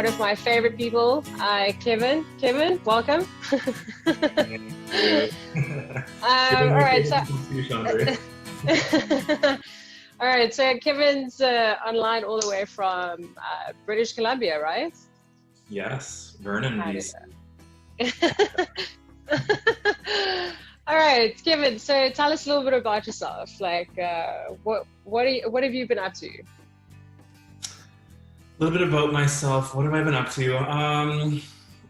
one of my favorite people, Kevin. Kevin, welcome. All right, so all right, so Kevin's online all the way from British Columbia, right? Yes, Vernon, BC. All right, Kevin. So tell us a little bit about yourself. Like, what have you been up to? A little bit about myself. What have I been up to?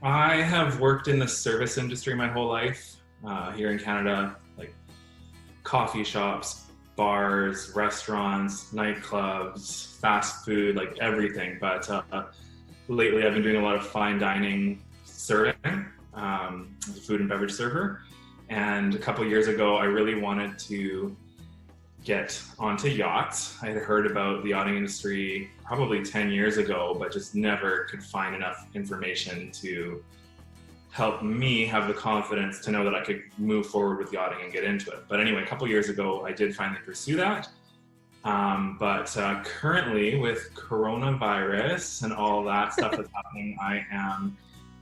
I have worked in the service industry my whole life here in Canada, like coffee shops, bars, restaurants, nightclubs, fast food, like everything. But lately I've been doing a lot of fine dining serving, as a food and beverage server. And a couple years ago, I really wanted to get onto yachts. I had heard about the yachting industry probably 10 years ago, but just never could find enough information to help me have the confidence to know that I could move forward with yachting and get into it. But anyway, a couple years ago, I did finally pursue that. But currently with coronavirus and all that stuff that's happening, I am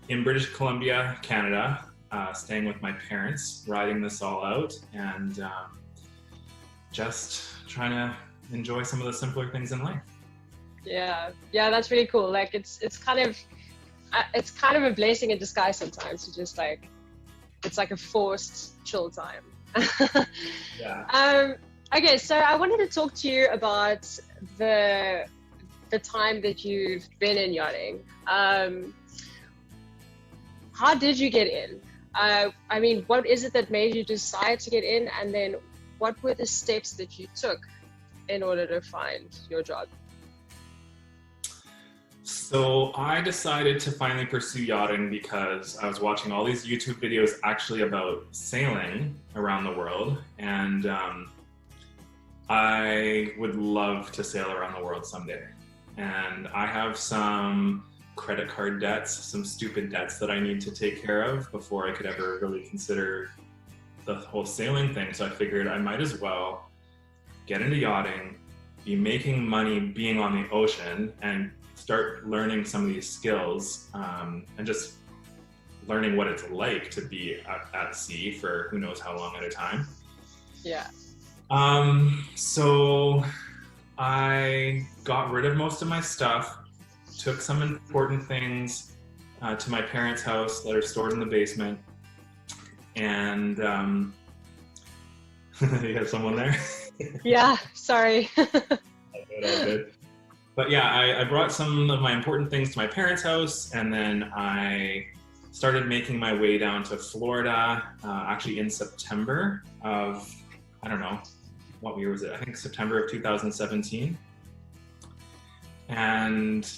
in British Columbia, Canada, staying with my parents, riding this all out, and just trying to enjoy some of the simpler things in life. Yeah, that's really cool. Like it's kind of a blessing in disguise sometimes to just like, it's like a forced chill time. Yeah. Okay, so I wanted to talk to you about the time that you've been in yachting. How did you get in? I mean, what is it that made you decide to get in, and then what were the steps that you took in order to find your job? So I decided to finally pursue yachting because I was watching all these YouTube videos actually about sailing around the world, and I would love to sail around the world someday. And I have some credit card debts, some stupid debts that I need to take care of before I could ever really consider the whole sailing thing. So I figured I might as well get into yachting, be making money being on the ocean, and start learning some of these skills, and just learning what it's like to be at sea for who knows how long at a time. Yeah. So I got rid of most of my stuff, took some important things to my parents' house that are stored in the basement, and you have someone there? Yeah, sorry. All good. But yeah, I brought some of my important things to my parents' house, and then I started making my way down to Florida, actually in September of, I don't know, what year was it? I think September of 2017. And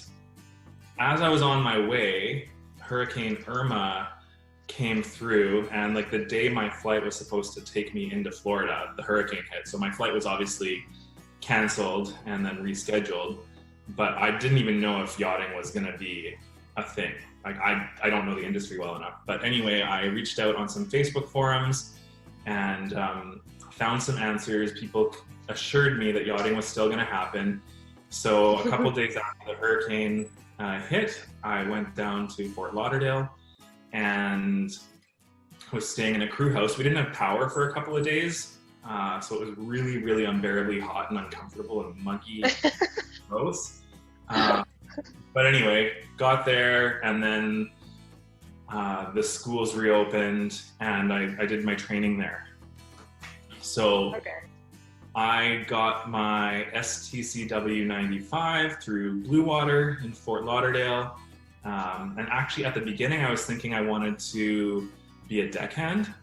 as I was on my way, Hurricane Irma came through, and like the day my flight was supposed to take me into Florida, the hurricane hit. So my flight was obviously canceled and then rescheduled, but I didn't even know if yachting was gonna be a thing. Like I don't know the industry well enough. But anyway, I reached out on some Facebook forums and found some answers. People assured me that yachting was still gonna happen. So a couple days after the hurricane hit, I went down to Fort Lauderdale and was staying in a crew house. We didn't have power for a couple of days, so it was really, really unbearably hot and uncomfortable and muggy, gross. But anyway, got there, and then the schools reopened, and I did my training there. So Okay. I got my STCW 95 through Blue Water in Fort Lauderdale. And actually at the beginning, I was thinking I wanted to be a deckhand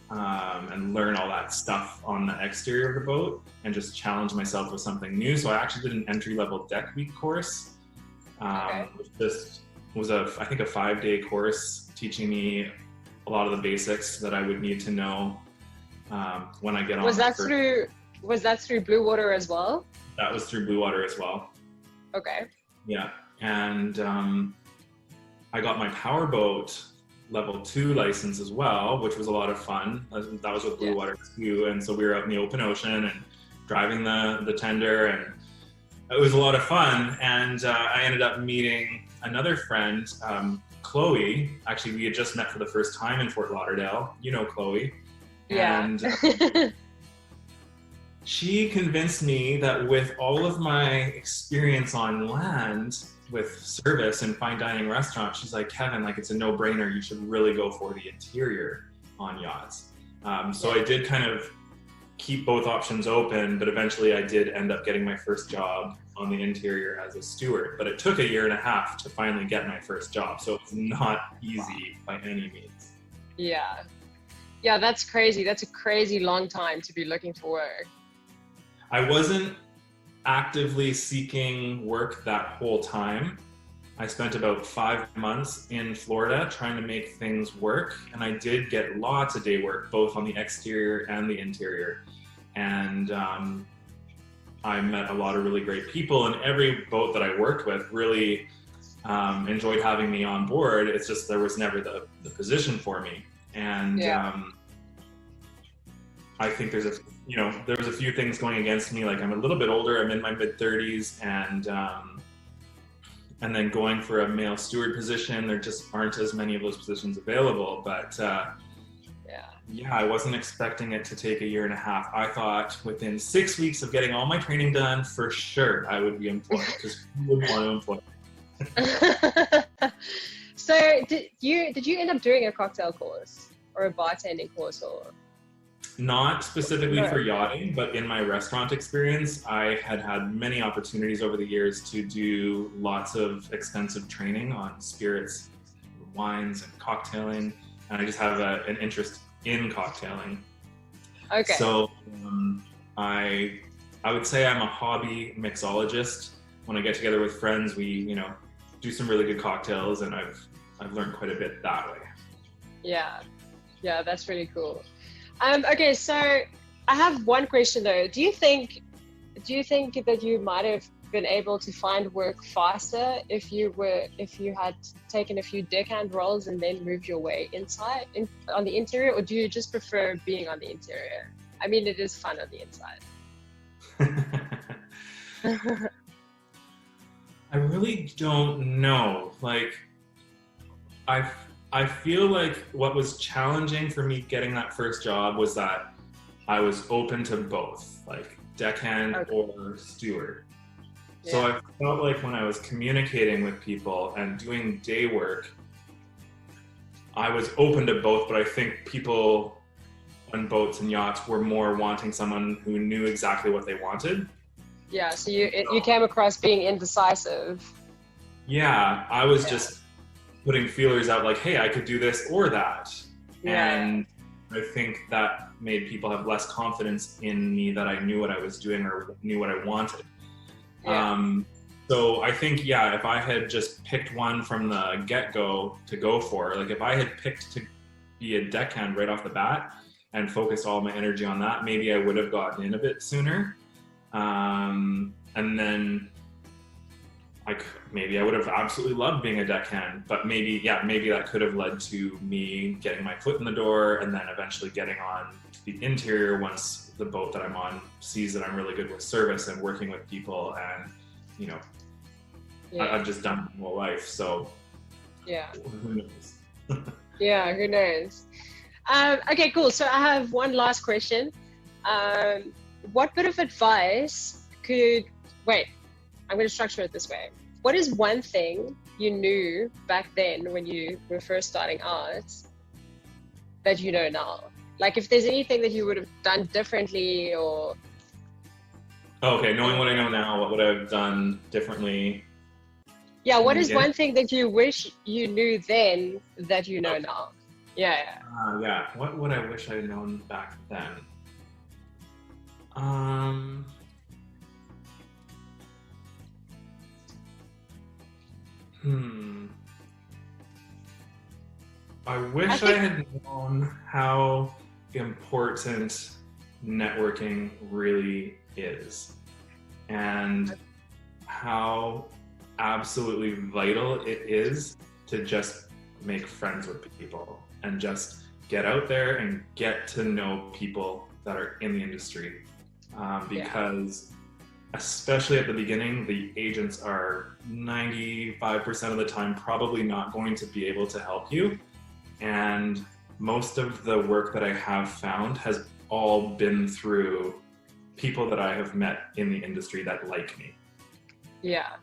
and learn all that stuff on the exterior of the boat and just challenge myself with something new. So I actually did an entry-level deck week course, which just was I think a 5-day course teaching me a lot of the basics that I would need to know when I get on. Was that through Blue Water as well? That was through Blue Water as well. Okay. Yeah, and I got my powerboat level 2 license as well, which was a lot of fun. That was with Blue Water too, and so we were out in the open ocean and driving the tender, and it was a lot of fun. And I ended up meeting another friend, Chloe. Actually, we had just met for the first time in Fort Lauderdale. You know Chloe. Yeah. And she convinced me that with all of my experience on land with service and fine dining restaurants, she's like, Kevin, like it's a no-brainer. You should really go for the interior on yachts. So I did kind of keep both options open, but eventually I did end up getting my first job on the interior as a steward. But it took 1.5 years to finally get my first job. So it's not easy by any means. Yeah. Yeah, that's crazy. That's a crazy long time to be looking for work. I wasn't actively seeking work that whole time. I spent about 5 months in Florida trying to make things work, and I did get lots of day work, both on the exterior and the interior. And I met a lot of really great people, and every boat that I worked with really enjoyed having me on board. It's just there was never the position for me. And I think there was a few things going against me. Like I'm a little bit older, I'm in my mid-30s, and then going for a male steward position, there just aren't as many of those positions available. But I wasn't expecting it to take 1.5 years. I thought within 6 weeks of getting all my training done, for sure I would be employed, because who would want to employ me? So did you end up doing a cocktail course or a bartending course? Or not specifically for yachting, but in my restaurant experience, I had many opportunities over the years to do lots of extensive training on spirits, wines, and cocktailing. And I just have an interest in cocktailing. Okay. So I would say I'm a hobby mixologist. When I get together with friends, we do some really good cocktails, and I've learned quite a bit that way. Yeah, that's really cool. Okay, so I have one question though. Do you think that you might have been able to find work faster if you had taken a few deckhand roles and then moved your way on the interior, or do you just prefer being on the interior? I mean, it is fun on the inside. I really don't know. Like, I feel like what was challenging for me getting that first job was that I was open to both, like deckhand or steward. Yeah. So I felt like when I was communicating with people and doing day work, I was open to both, but I think people on boats and yachts were more wanting someone who knew exactly what they wanted. Yeah, so you came across being indecisive. Yeah, I was just putting feelers out like, hey, I could do this or that. Yeah. And I think that made people have less confidence in me that I knew what I was doing or knew what I wanted. Yeah. So I think, if I had just picked one from the get-go to go for, like if I had picked to be a deckhand right off the bat and focused all my energy on that, maybe I would have gotten in a bit sooner. And then maybe I would have absolutely loved being a deckhand, but maybe that could have led to me getting my foot in the door and then eventually getting on the interior once the boat that I'm on sees that I'm really good with service and working with people, and I've just done it my whole life, so who knows? Who knows? Okay, cool. So I have one last question. What bit of advice I'm going to structure it this way. What is one thing you knew back then when you were first starting out that you know now? Like if there's anything that you would have done differently or... Okay, knowing what I know now, what would I have done differently? Yeah, what is one thing that you wish you knew then that you know now? What would I wish I had known back then? I wish I had known how important networking really is and how absolutely vital it is to just make friends with people and just get out there and get to know people that are in the industry, because especially at the beginning, the agents are 95% of the time probably not going to be able to help you. And most of the work that I have found has all been through people that I have met in the industry that like me. Yeah,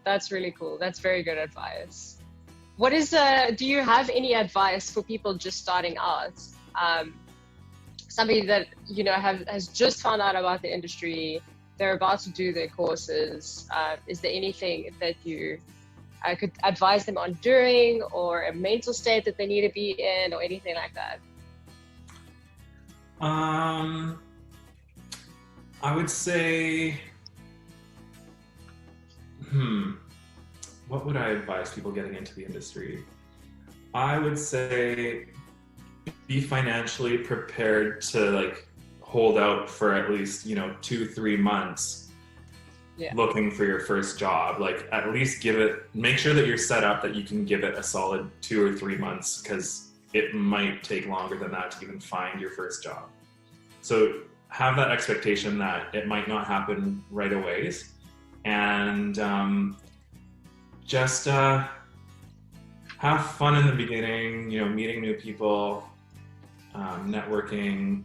that's really cool. That's very good advice. What is, do you have any advice for people just starting out? Somebody that, you know, has just found out about the industry, they're about to do their courses. Is there anything that you could advise them on doing, or a mental state that they need to be in, or anything like that? I would say, what would I advise people getting into the industry? I would say be financially prepared to like hold out for at least, 2-3 months looking for your first job. Like at least make sure that you're set up that you can give it a solid 2 or 3 months, because it might take longer than that to even find your first job. So have that expectation that it might not happen right away, and just have fun in the beginning, meeting new people, networking.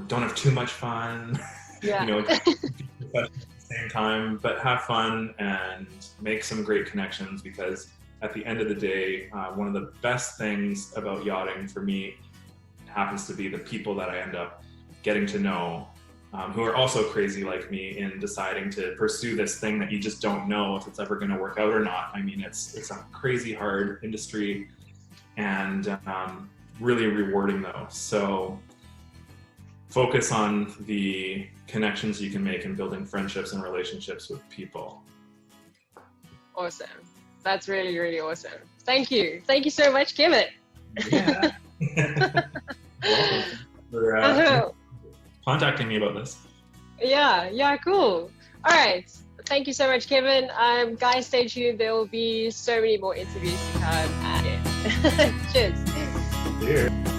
Don't have too much fun, at the same time, but have fun and make some great connections, because at the end of the day, one of the best things about yachting for me happens to be the people that I end up getting to know, who are also crazy like me in deciding to pursue this thing that you just don't know if it's ever going to work out or not. I mean, it's a crazy hard industry, and really rewarding though. So focus on the connections you can make and building friendships and relationships with people. Awesome. That's really, really awesome. Thank you. Thank you so much, Kevin. Yeah. Welcome for contacting me about this. Yeah, cool. All right. Thank you so much, Kevin. Guys, stay tuned. There will be so many more interviews to come. Cheers. Cheers.